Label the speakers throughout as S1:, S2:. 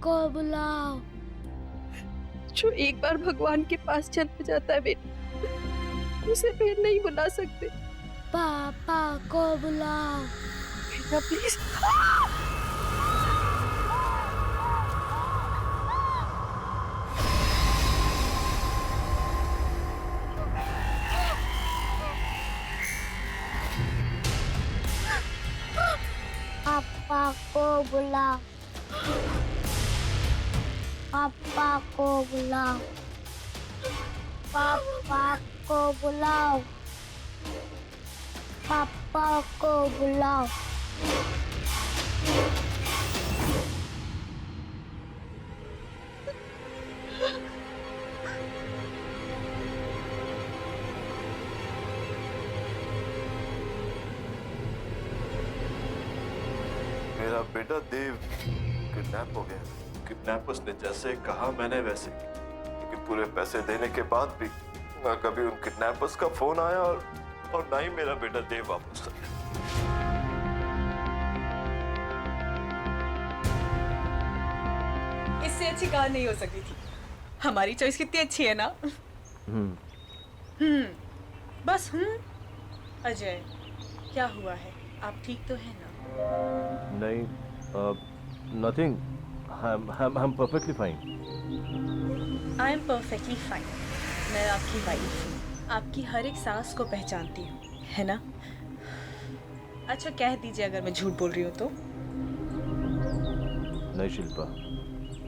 S1: को बुलाओ।
S2: जो एक बार भगवान के पास चला जाता है बेटा, उसे फिर नहीं बुला सकते।
S1: पापा को बुलाओ।
S2: बेटा प्लीज।
S1: पापा को बुलाओ। पापा को बुलाओ। पापा को बुलाओ। पापा को बुलाओ।
S3: मेरा बेटा देव किडनैप हो गया। किडनैपर्स ने जैसे कहा मैंने वैसे, लेकिन पूरे पैसे देने के बाद भी ना कभी उन किडनैपर्स का फोन आया और ना ही मेरा बेटा देव वापस आया।
S4: इससे अच्छी कार नहीं हो सकती थी। हमारी चॉइस कितनी अच्छी है ना। बस अजय, क्या हुआ है? आप ठीक तो है ना?
S3: नहीं, nothing, I am perfectly fine.
S4: I am perfectly fine. मैं आपकी वाइफ हूँ, आपकी हर एक सांस को पहचानती हूँ, है ना? अच्छा, कह दीजिए अगर मैं झूठ बोल रही हूँ तो।
S3: नहीं शिल्पा,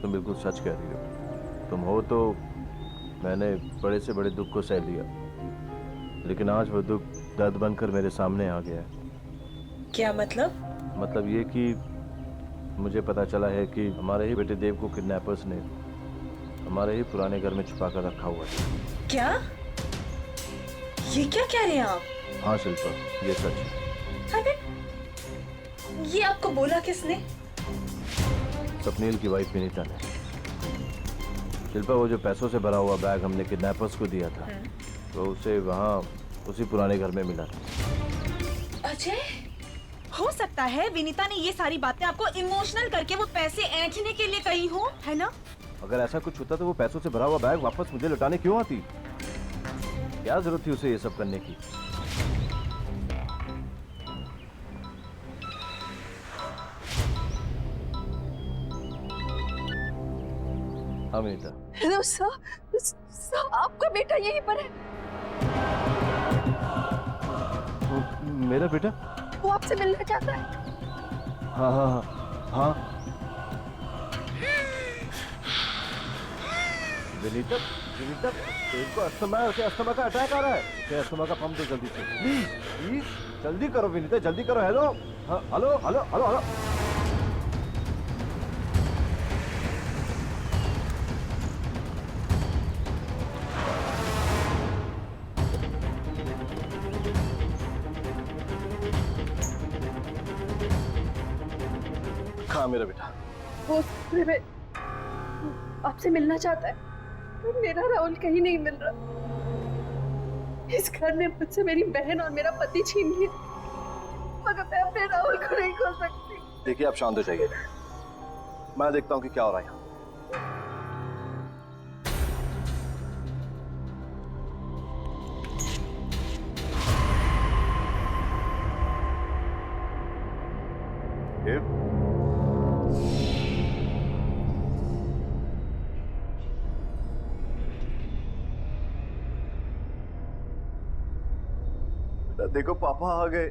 S3: तुम बिल्कुल सच कह रही हो। तुम हो तो मैंने बड़े से बड़े दुख को सह लिया, लेकिन आज वो दुख दर्द बनकर मेरे सामने आ गया है।
S4: क्या मतलब?
S3: मतलब ये कि मुझे पता चला है कि हमारे ही बेटे देव को किडनैपर्स ने हमारे ही पुराने घर में छुपा कर रखा हुआ है।
S4: क्या? ये क्या कह रहे हैं आप?
S3: हाँ शिल्पा, ये सच है।
S4: अरे, ये आपको बोला किसने?
S3: स्वप्नील की वाइफ विनीता ने। शिल्पा, वो जो पैसों से भरा हुआ बैग हमने किडनैपर्स को दिया था, तो उसे वहाँ उसी पुराने घर में मिला था।
S4: अजय, हो सकता है विनीता ने ये सारी बातें आपको इमोशनल करके वो पैसे ऐंठने के लिए कही हो, है ना?
S3: अगर ऐसा कुछ होता तो वो पैसों से भरा हुआ बैग वापस मुझे लौटाने क्यों आती? क्या जरूरत थी उसे ये सब करने की? हाँ विनीता।
S2: हेलो सर, आपका बेटा यहीं पर है।
S3: मेरा बेटा?
S2: वो आपसे मिलना चाहता है।
S3: हाँ हाँ हाँ हाँ। विनीता, विनीता, इनको अस्थमा का अटैक आ रहा है। इसे अस्थमा का पंप दो जल्दी से, प्लीज प्लीज जल्दी करो विनीता, जल्दी करो। हेलो, हाँ, हेलो हेलो हेलो हेलो। हाँ मेरा बेटा।
S2: वो आपसे मिलना चाहता है। मेरा राहुल कहीं नहीं मिल रहा। इस घर ने मुझसे मेरी बहन और मेरा पति छीन लिया, मगर मैं अपने राहुल को नहीं खो सकती।
S3: देखिए आप शांत हो जाइए, मैं देखता हूँ कि क्या हो रहा है यहाँ। देखो पापा आ गए।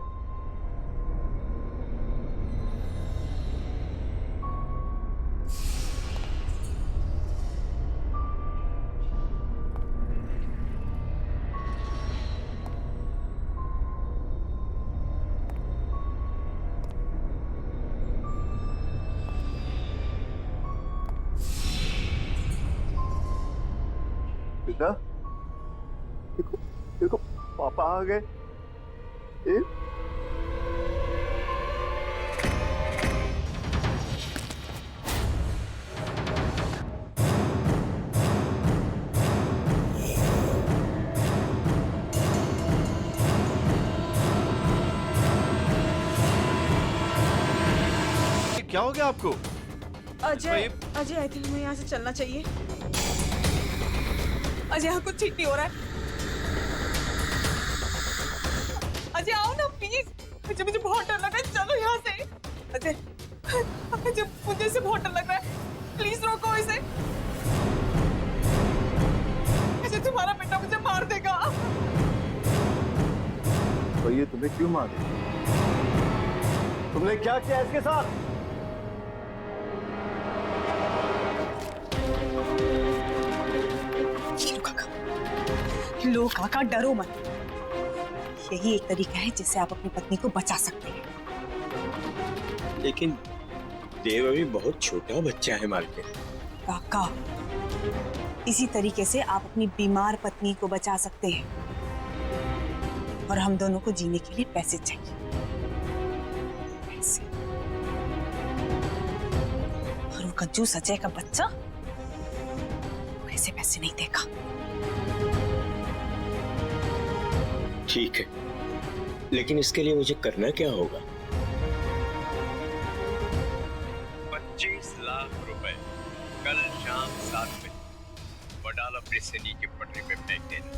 S3: बेटा देखो, देखो पापा आ गए।
S5: क्या हो गया आपको?
S4: अजय अजय आई थिंक हमें यहाँ से चलना चाहिए। अजय यहाँ कुछ ठीक नहीं हो रहा है। अजय आओ ना प्लीज, मुझे बहुत डर लग रहा है, चलो यहाँ से। अजय अजय मुझे इसे बहुत डर लग रहा है, प्लीज रोको इसे। अजय तुम्हारा बेटा मुझे मार देगा।
S5: तो ये तुम्हें क्यों मार दिया? तुमने क्या किया इसके साथ?
S4: लो काका डरो मत, यही एक तरीका है जिससे आप अपनी पत्नी को बचा सकते हैं।
S6: लेकिन देव अभी बहुत छोटा बच्चा है मालकिन।
S4: काका इसी तरीके से आप अपनी बीमार पत्नी को बचा सकते हैं, और हम दोनों को जीने के लिए पैसे चाहिए। पैसे। और वो कंजूस अजय का बच्चा ऐसे पैसे नहीं देगा।
S6: ठीक है, लेकिन इसके लिए मुझे करना क्या होगा? 25 लाख रुपए कल शाम 7 बजे वडाला ब्रिज से नीचे पटरी पे फेंक देना।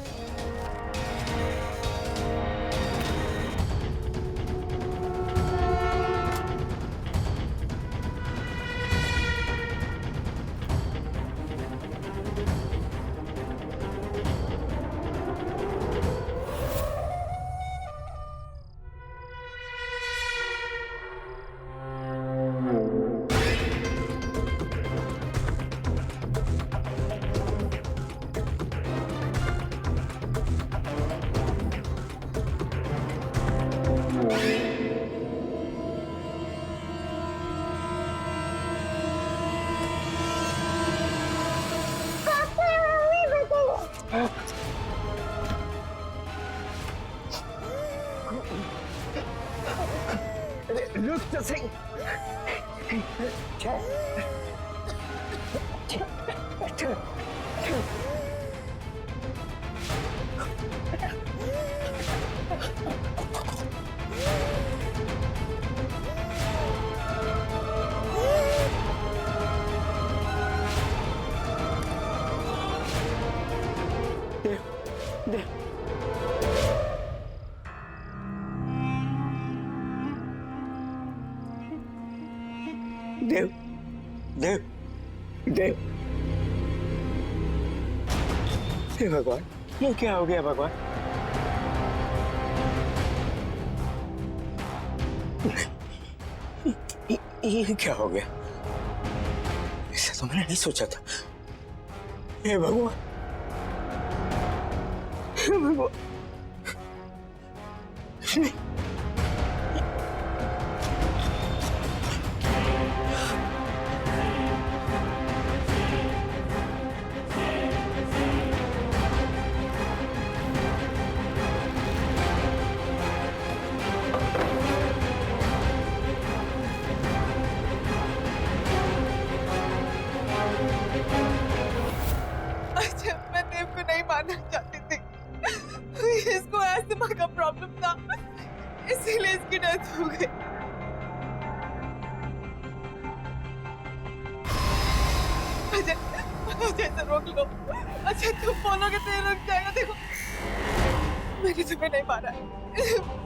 S6: देव देव देव हे भगवान, ये क्या हो गया भगवान? ये क्या हो गया? ऐसा तो मैंने नहीं सोचा था। हे भगवान, हे भगवान।
S4: मैं देव को नहीं मारना चाहती थी, इसको अस्थमा का प्रॉब्लम था, इसीलिए इसकी डेथ हो गई। अजय अजय इसे रोक लो। अजय तुम बोलोगे तो ये रुक जाएगा। देखो मैंने तुम्हें नहीं मारा है,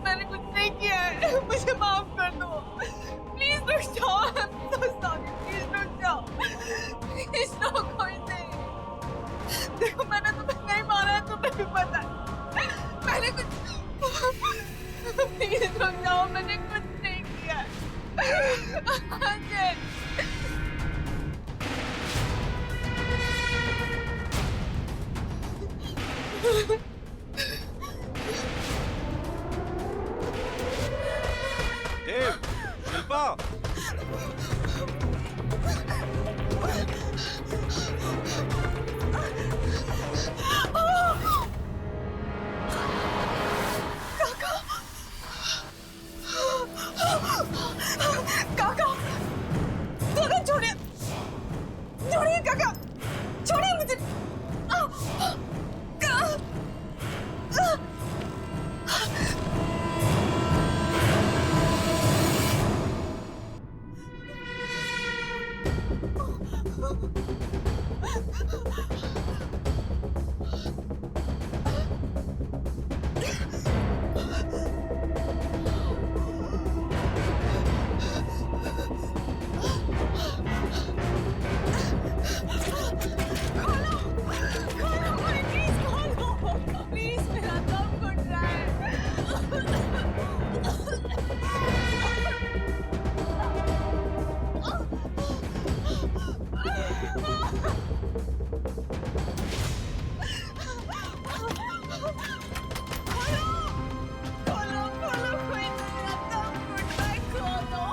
S4: मैंने कुछ नहीं किया है, मुझे माफ कर दो। प्लीज रुक जाओ, प्लीज रुक जाओ, प्लीज रोको इसे। देखो मैंने तुम्हें नहीं मारा है, तुम्हें भी पता है। मैंने कुछ प्लीज रुक जाओ, मैंने कुछ नहीं किया। अजय
S3: देव, शिल्पा,
S4: काका प्लीज मेरा दम घुट रहा है। खोलो खोलो कोई मेरा दम घुट रहा है, खोलो।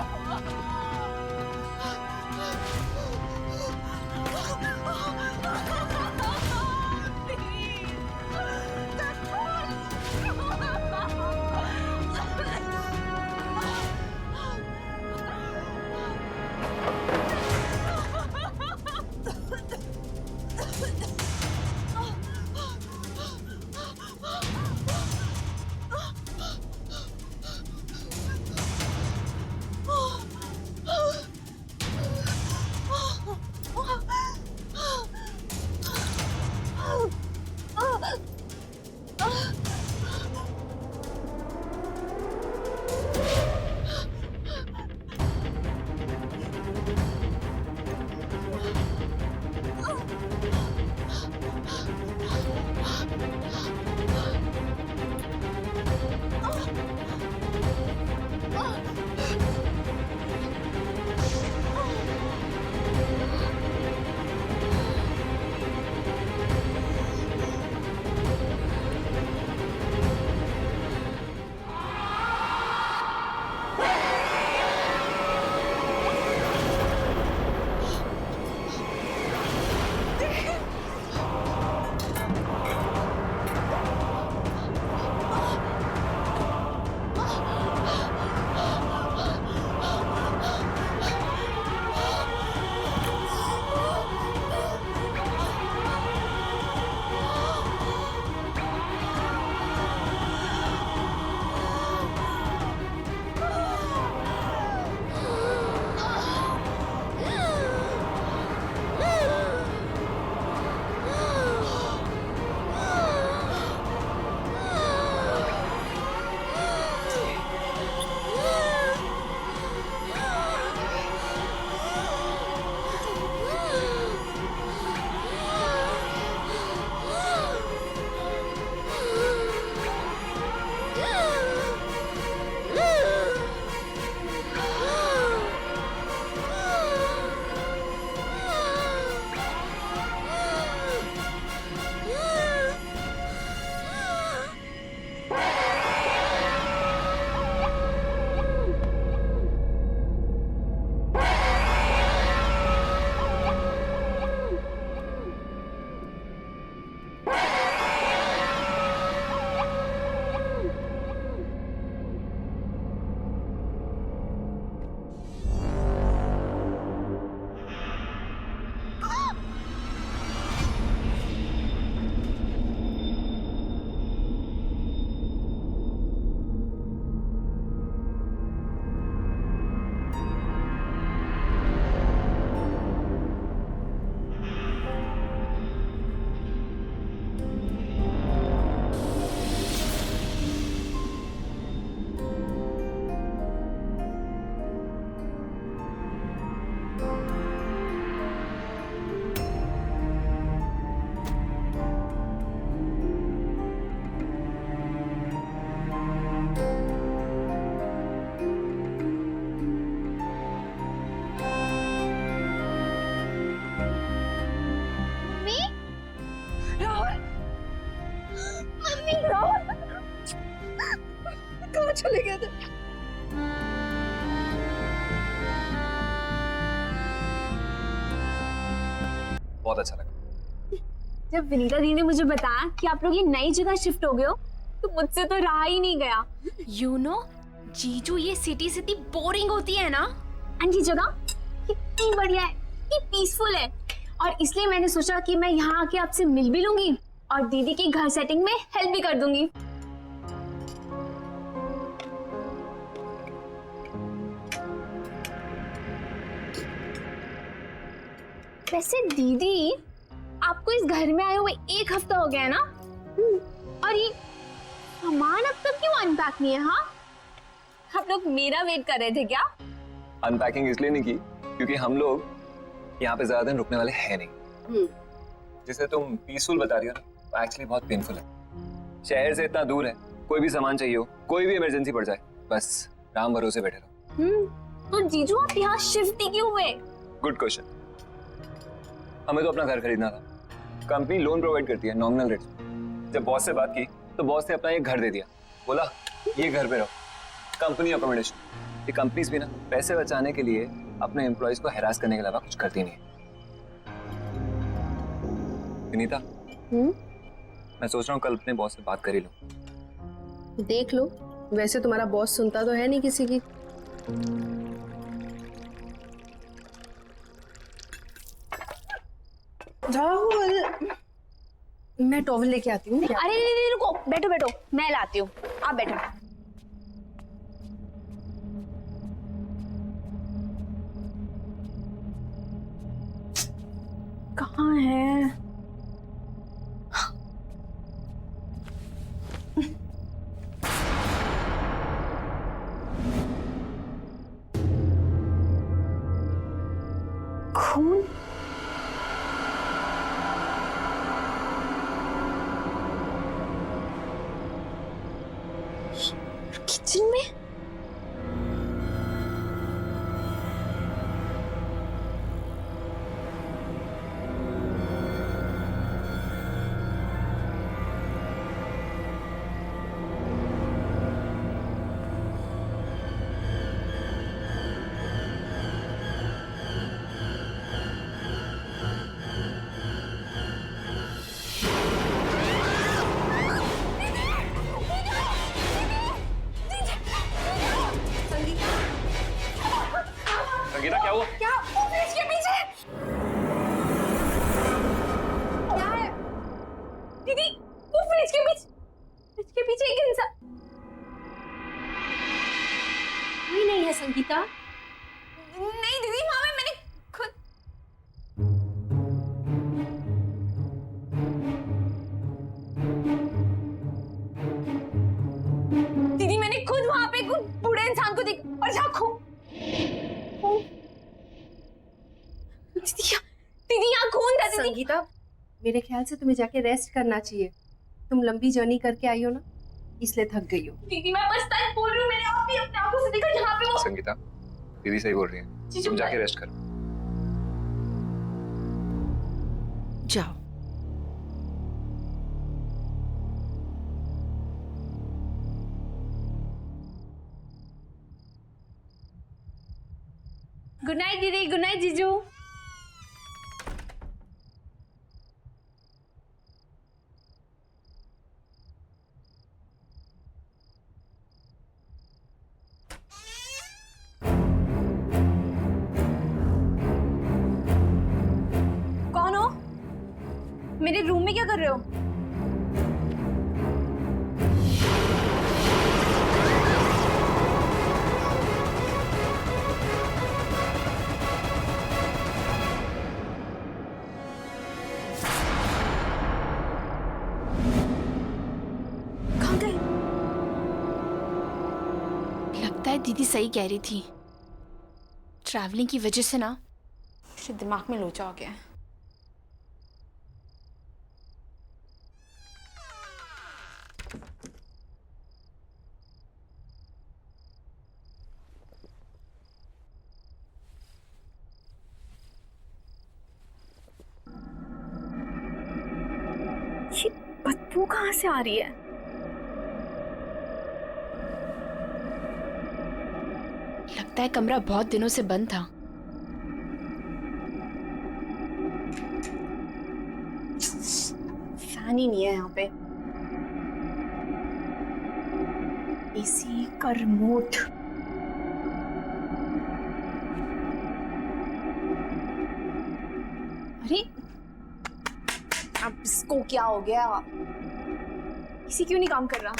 S2: कहाँ चले गए थे?
S7: बहुत अच्छा लगा।
S8: जब विनीता दी ने मुझे बताया कि आप लोग ये नई जगह शिफ्ट हो गए हो तो मुझसे तो रहा ही नहीं गया।
S9: यू नो जीजू, ये सिटी सिटी बोरिंग होती है ना।
S8: एंड ये जगह कितनी बढ़िया है, कितनी पीसफुल है, और इसलिए मैंने सोचा कि मैं यहाँ आके आपसे मिल भी लूंगी और दीदी की घर सेटिंग में हेल्प भी कर दूंगी। वैसे दीदी, आपको इस घर में आए हुए 1 हफ्ता हो गया है ना? और ये सामान अब तक क्यों अनपैक नहीं है? हाँ, आप लोग मेरा वेट कर रहे थे क्या?
S7: अनपैकिंग इसलिए नहीं की क्योंकि हम लोग यहाँ पे ज्यादा दिन रुकने वाले हैं नहीं। जिसे तुम पीसफुल बता रही हो ना, एक्चुअली बहुत पेनफुल है। शहर से इतना दूर है, कोई भी सामान चाहिए हो, कोई भी इमरजेंसी पड़ जाए, बस राम भरोसे बैठे रहो।
S8: तो जीजू आप यहाँ शिफ्ट ही क्यों हुए?
S7: Good question. हमें तो अपना घर खरीदना था। कंपनी लोन प्रोवाइड करती है नॉमिनल रेट। जब बॉस से बात की तो बॉस ने अपना एक घर दे दिया, बोला ये घर पे रहो, कंपनी अकोमोडेशन। ये कंपनीज भी ना पैसे बचाने के लिए अपने एम्प्लॉयज को हैरास करने के अलावा कुछ करती नहीं है। विनीता, मैं सोच रहा हूँ कल अपने बॉस से बात कर ही लूं।
S2: देख लो, वैसे तुम्हारा बॉस सुनता तो है नहीं किसी की। राहुल, मैं टॉवल लेके आती हूँ।
S8: अरे नहीं, रुको, बैठो बैठो, मैं लाती हूँ, आप बैठो। कहाँ है? खून? किचन में?
S7: संगीता, क्या हुआ?
S8: क्या? वो फ्रिज के पीछे क्या है? दीदी, वो फ्रिज के पीछे एक इंसान।
S2: कोई नहीं है संगीता।
S8: नहीं दीदी, वहां में मैंने खुद दीदी, मैंने खुद वहां पे एक बूढ़े इंसान को देखा। और झांको दीदी, यहाँ खून था। दीदी,
S2: संगीता, मेरे ख्याल से तुम्हें जाके रेस्ट करना चाहिए। तुम लंबी जर्नी करके आई हो ना, इसलिए थक गई हो।
S8: दीदी मैं बस सच बोल रही हूँ, मैंने आप भी अपने आंखों से देखा यहाँ पे वो।
S7: संगीता, दीदी सही बोल रही है, तुम जाके रेस्ट करो।
S2: जाओ।
S8: गुड नाइट दीदी, गुड नाइट जीजू। कौन हो? मेरे रूम में क्या कर रहे हो? कहाँ गए?
S9: लगता है दीदी सही कह रही थी। ट्रैवलिंग की वजह से ना मेरे दिमाग में लोचा हो गया है।
S8: ये बदबू कहाँ से आ रही है?
S9: लगता है कमरा बहुत दिनों से बंद था।
S8: फैन ही नहीं है यहाँ पे। एसी का रिमोट। अरे अब इसको क्या हो गया? एसी क्यों नहीं काम कर रहा?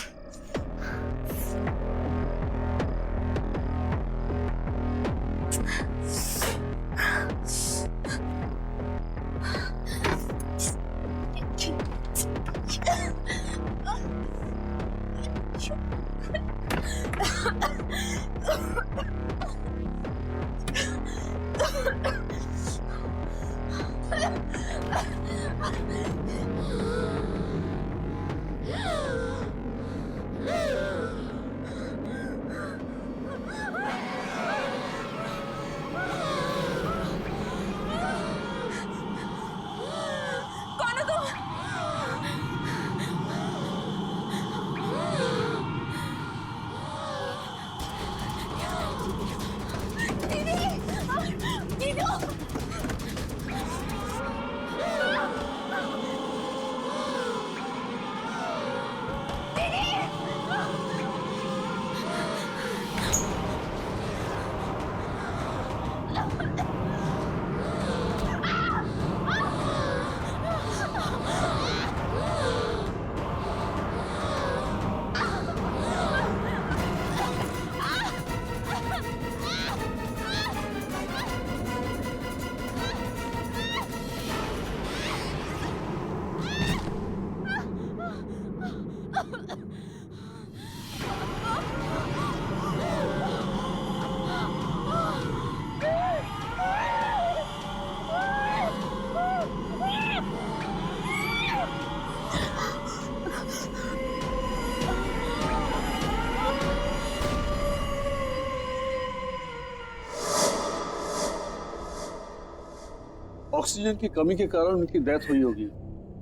S5: ऑक्सीजन की कमी के कारण उनकी डेथ हुई होगी।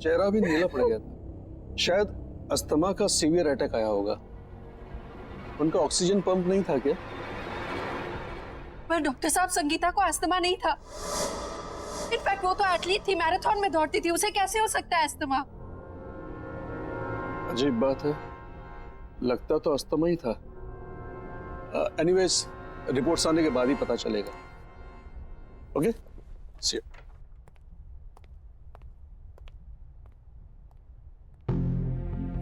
S5: चेहरा भी नीला पड़ गया था। शायद अस्थमा का सीवियर अटैक आया होगा। उनका ऑक्सीजन पंप नहीं था क्या?
S2: पर डॉक्टर साहब, संगीता को अस्थमा नहीं था। इनफैक्ट वो तो एथलीट थी, मैराथन में दौड़ती थी, उसे कैसे हो सकता है अस्थमा?
S5: अजीब बात है, लगता तो अस्थमा ही था। एनीवेज, रिपोर्ट्स आने के बाद ही पता चलेगा। Okay, C you.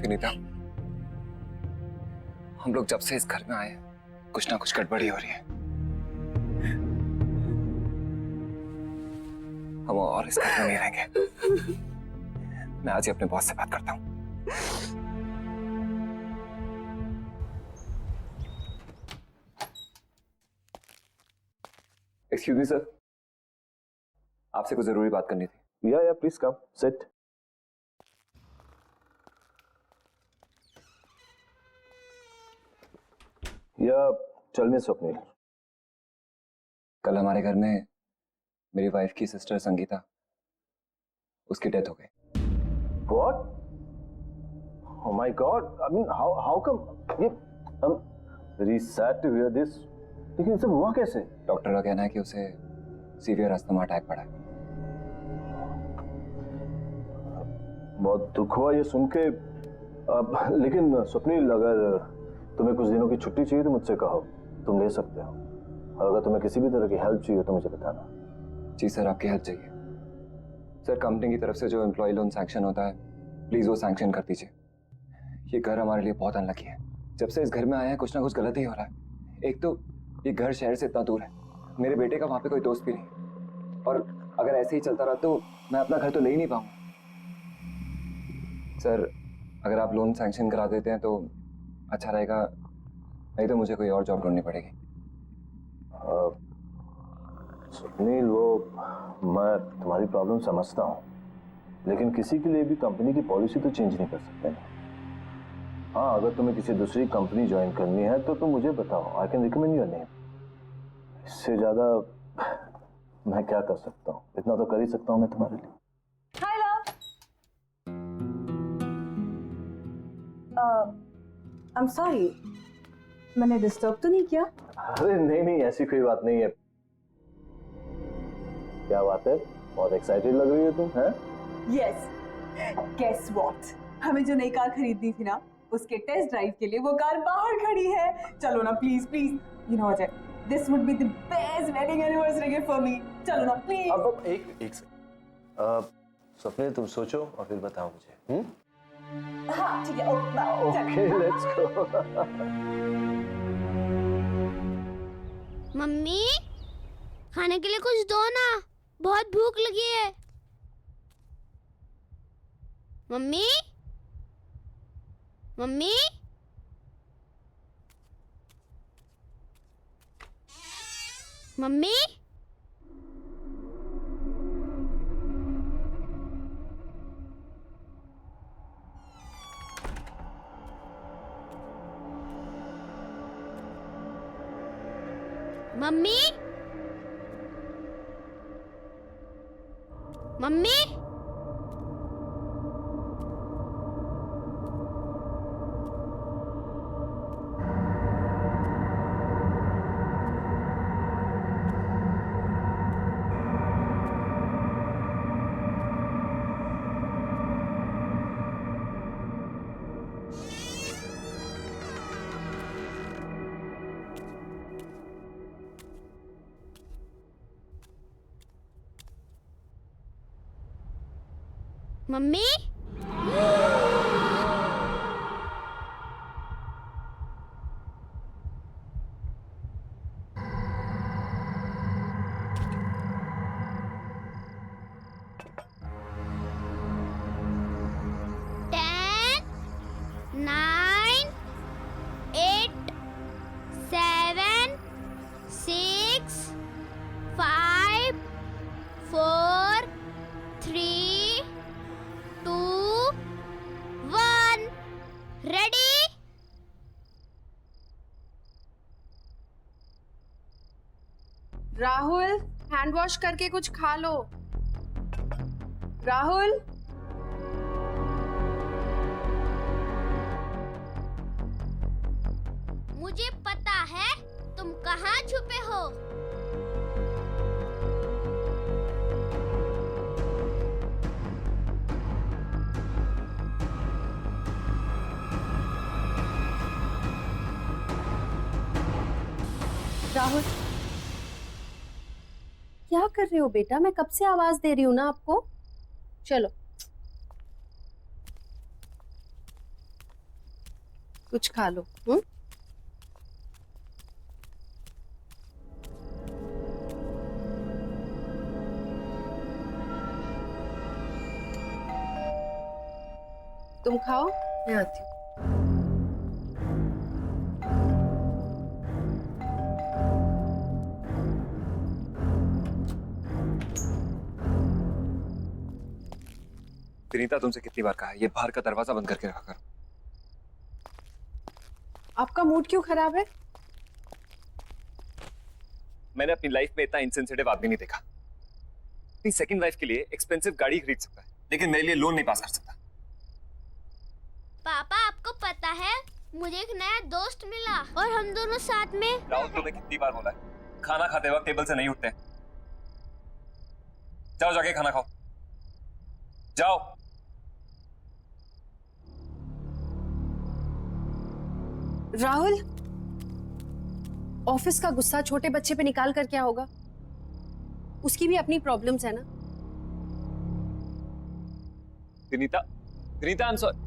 S7: विनीता, हम लोग जब से इस घर में आए हैं, कुछ ना कुछ गड़बड़ी हो रही है। हम और इस घर में नहीं रहेंगे। मैं आज ही अपने बॉस से बात करता हूँ। एक्सक्यूज मी सर, आपसे कुछ जरूरी बात करनी थी।
S5: या प्लीज कम, सिट। या टेल मी स्वप्निल।
S7: कल हमारे घर में मेरी वाइफ की सिस्टर संगीता, उसकी डेथ हो गई।
S5: What? Oh my God! I mean, how come? ये, I'm very sad to hear this. लेकिन ये सब हुआ कैसे?
S7: डॉक्टर का कहना है कि उसे सीवियर अस्थमा अटैक पड़ा है।
S5: बहुत दुख हुआ ये सुन के। लेकिन स्वप्निल, अगर तुम्हें कुछ दिनों की छुट्टी चाहिए तो मुझसे कहो, तुम ले सकते हो। और अगर तुम्हें किसी भी तरह की हेल्प चाहिए तो मुझे बताना।
S7: जी सर, आपकी हेल्प चाहिए। सर, कंपनी की तरफ से जो एम्प्लॉय लोन सैंक्शन होता है, प्लीज वो सैंक्शन कर दीजिए। ये घर हमारे लिए बहुत अनलकी है। जब से इस घर में आए हैं, कुछ ना कुछ गलत ही हो रहा है। एक तो ये घर शहर से इतना दूर है, मेरे बेटे का वहां पे कोई दोस्त भी नहीं, और अगर ऐसे ही चलता रहा तो मैं अपना घर तो ले ही नहीं पाऊंगा। सर, अगर आप लोन सैंक्शन करा देते हैं तो अच्छा रहेगा, नहीं तो मुझे कोई और जॉब ढूंढनी पड़ेगी।
S5: सुनील, वो मैं तुम्हारी प्रॉब्लम समझता हूँ, लेकिन किसी के लिए भी कंपनी की पॉलिसी तो चेंज नहीं कर सकते ना। हाँ, अगर तुम्हें किसी दूसरी कंपनी ज्वाइन करनी है तो तुम मुझे बताओ, I can recommend your name. इससे ज्यादा मैं क्या कर सकता हूँ? इतना तो कर ही सकता हूँ मैं तुम्हारे लिए।
S2: हाय लव। आई एम सॉरी, मैंने डिस्टर्ब तो नहीं किया?
S5: अरे नहीं, ऐसी कोई बात नहीं है। क्या बात है, बहुत एक्साइटेड लग रही है तुम, हैं?
S4: यस, गेस व्हाट, हमें जो नई कार खरीदनी थी ना, उसके टेस्ट ड्राइव के लिए वो कार बाहर खड़ी है। चलो ना please please, you know Ajay, this would be the best wedding anniversary gift for me. चलो ना प्लीज।
S5: अब एक सेकंड, स्वप्निल तुम सोचो और फिर बताओ मुझे।
S4: हाँ ठीक है, ओके
S5: लेट्स गो।
S1: मम्मी, खाने के लिए कुछ दो ना, बहुत भूख लगी है। Mummy, mummy, mummy mummy mummy mummy Ten, 9, 8, 7, 6, 5, 4, 3, 2, 1. Ready?
S2: Rahul, hand wash करके कुछ खा लो। राहुल,
S1: मुझे पता है तुम कहाँ छुपे हो।
S2: राहुल, क्या कर रहे हो बेटा? मैं कब से आवाज दे रही हूँ ना आपको। चलो कुछ खा लो। तुम खाओ, मैं आती हूँ।
S7: विनीता, तुमसे कितनी बार कहा है ये बाहर का दरवाजा बंद करके रखा करो।
S2: आपका मूड क्यों खराब है?
S7: मैंने अपनी लाइफ में इतना इनसेंसिटिव आदमी नहीं देखा। अपनी सेकंड वाइफ के लिए एक्सपेंसिव गाड़ी खरीद सकता है, लेकिन मेरे लिए लोन नहीं पास कर सकता।
S1: पापा, आपको पता है मुझे एक नया दोस्त मिला और हम दोनों साथ में।
S7: राहुल, तुम्हें कितनी बार बोला है खाना खाते वक्त टेबल से नहीं उठते। जाओ जाके खाना खाओ, जाओ।
S2: राहुल, ऑफिस का गुस्सा छोटे बच्चे पे निकाल कर क्या होगा? उसकी भी अपनी प्रॉब्लम्स है ना।
S7: Vinita, Vinita, I am sorry.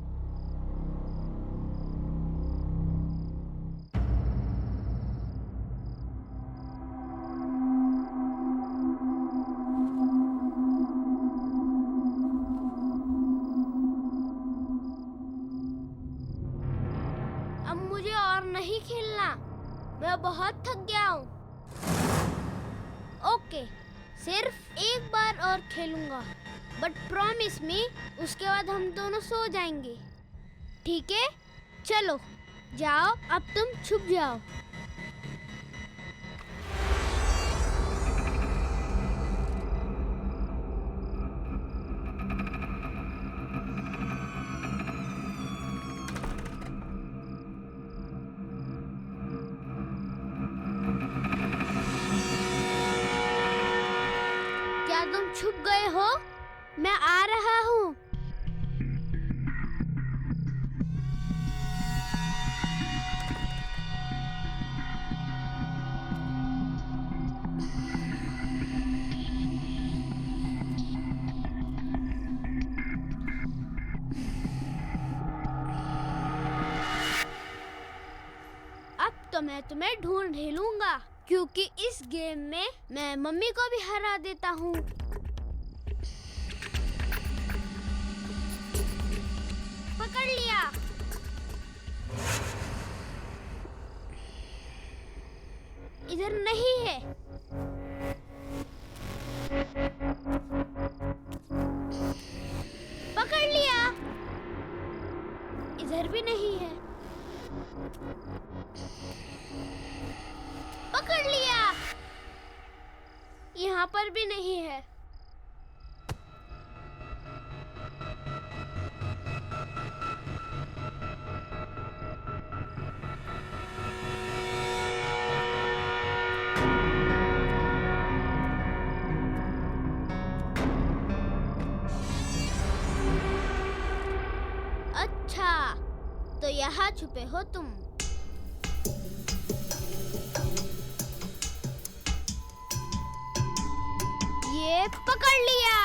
S1: अब मुझे और नहीं खेलना, मैं बहुत थक गया हूँ। ओके, सिर्फ एक बार और खेलूंगा, बट प्रॉमिस मी उसके बाद हम दोनों सो जाएंगे, ठीक है? चलो जाओ, अब तुम छुप जाओ। क्या तुम छुप गए हो? मैं आ रहा हूँ। अब तो मैं तुम्हें ढूंढ ही लूंगा, क्योंकि इस गेम में मैं मम्मी को भी हरा देता हूँ। पकड़ लिया। इधर नहीं है। यहाँ छुपे हो तुम। ये पकड़ लिया।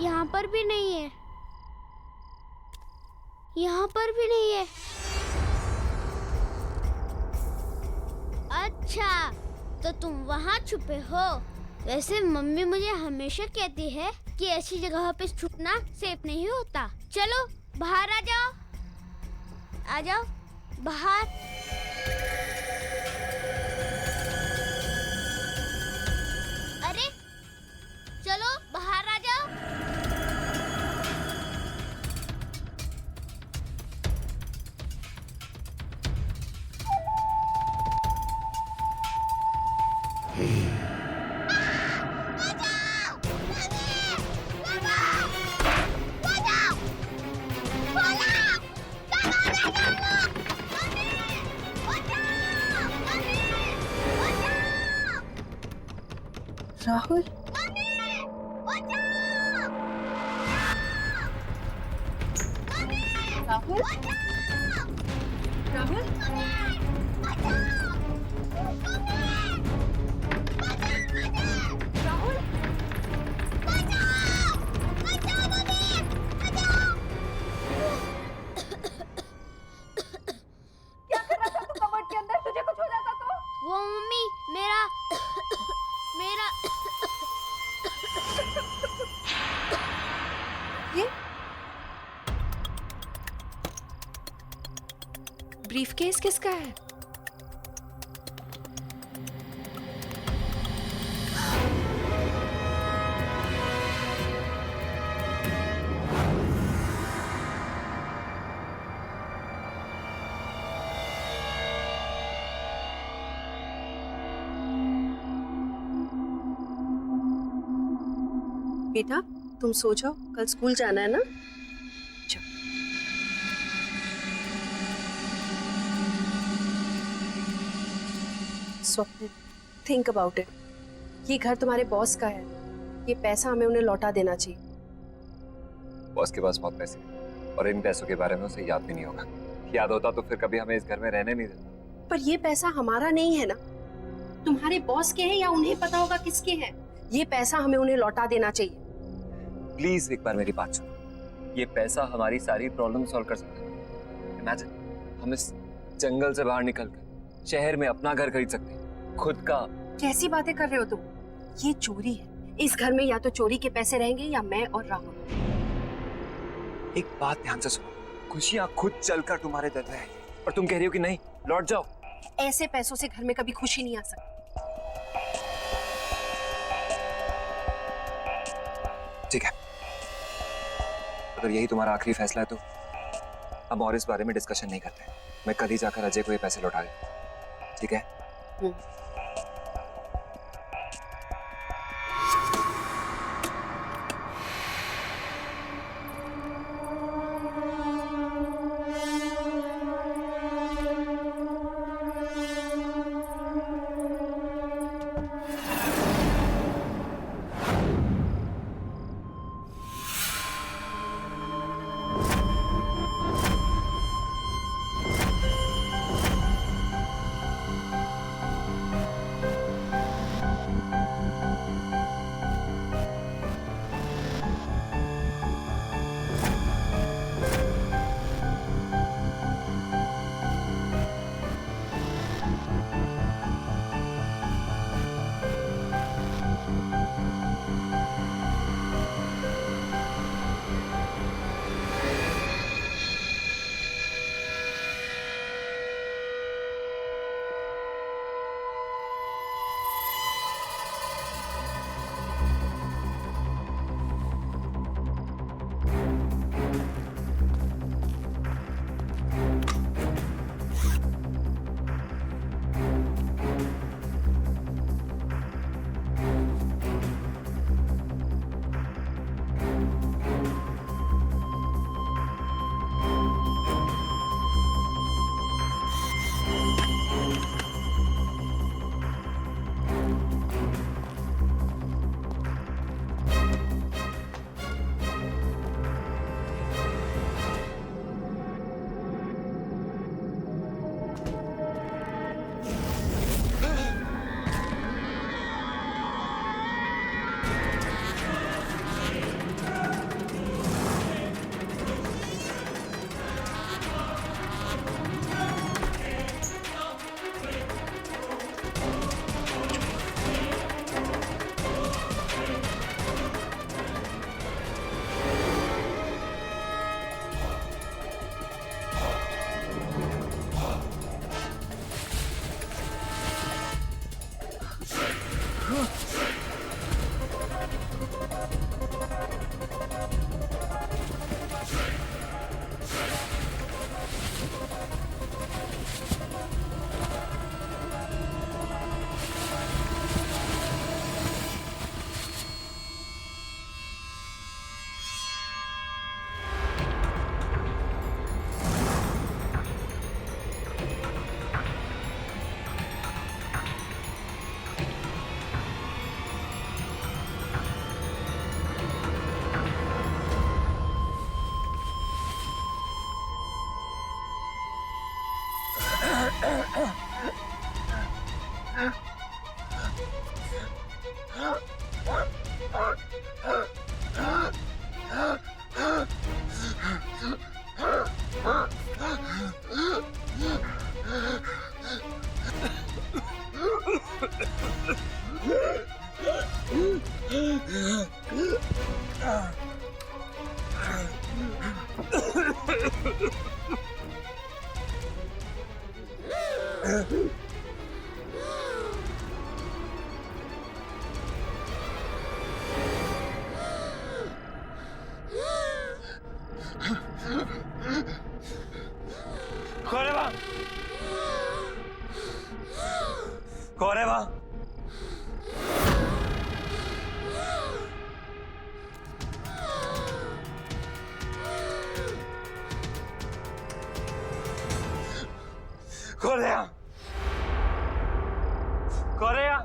S1: यहाँ पर भी नहीं है, यहाँ पर भी नहीं है। अच्छा, तो तुम वहाँ छुपे हो। वैसे मम्मी मुझे हमेशा कहती है कि ऐसी जगह पे छुपना सेफ नहीं होता। चलो बाहर आ जाओ, आ जाओ बाहर। अरे चलो बाहर आ जाओ।
S2: राहुल, राहुल, राहुल, राहुल, क्या कर रहा था तू कबर्ड के अंदर? तुझे कुछ हो जाता तो?
S1: वो मम्मी मेरा मेरा
S2: ये
S10: ब्रीफकेस किसका है?
S2: बेटा तुम सो जाओ, कल स्कूल जाना है ना। स्वप्न, थिंक अबाउट इट। ये घर तुम्हारे बॉस का है, ये पैसा हमें उन्हें लौटा देना चाहिए।
S7: बॉस के पास बहुत पैसे हैं और इन पैसों के बारे में उसे याद भी नहीं होगा। याद होता तो फिर कभी हमें इस घर में रहने नहीं देता।
S2: पर ये पैसा हमारा नहीं है ना, तुम्हारे बॉस के हैं या उन्हें पता होगा किसके हैं। ये पैसा हमें उन्हें लौटा देना चाहिए।
S7: प्लीज एक बार मेरी बात सुनो। ये पैसा हमारी सारी प्रॉब्लम सॉल्व कर सकता है। इमेजिन हम इस जंगल से बाहर निकलकर शहर में अपना घर खरीद सकते हैं, खुद का।
S2: कैसी बातें कर रहे हो तुम? ये चोरी है। इस घर में या तो चोरी के पैसे रहेंगे या मैं और राहुल।
S7: एक बात ध्यान से सुनो, खुशियां खुद चलकर तुम्हारे दर पे आएगी और तुम कह रही हो कि नहीं, लौट जाओ।
S2: ऐसे पैसों से घर में कभी खुशी नहीं आ सकती।
S7: ठीक है, अगर यही तुम्हारा आखिरी फैसला है तो हम और इस बारे में डिस्कशन नहीं करते। मैं कल ही जाकर अजय को ये पैसे लौटा दूं, ठीक है? कौन है वहां? कौन है वहां? कौन है यहाँ? कौन है यहाँ?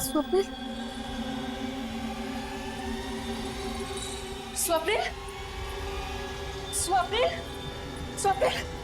S8: स्वप्निल, स्वप्निल, स्वप्निल, स्वप्निल।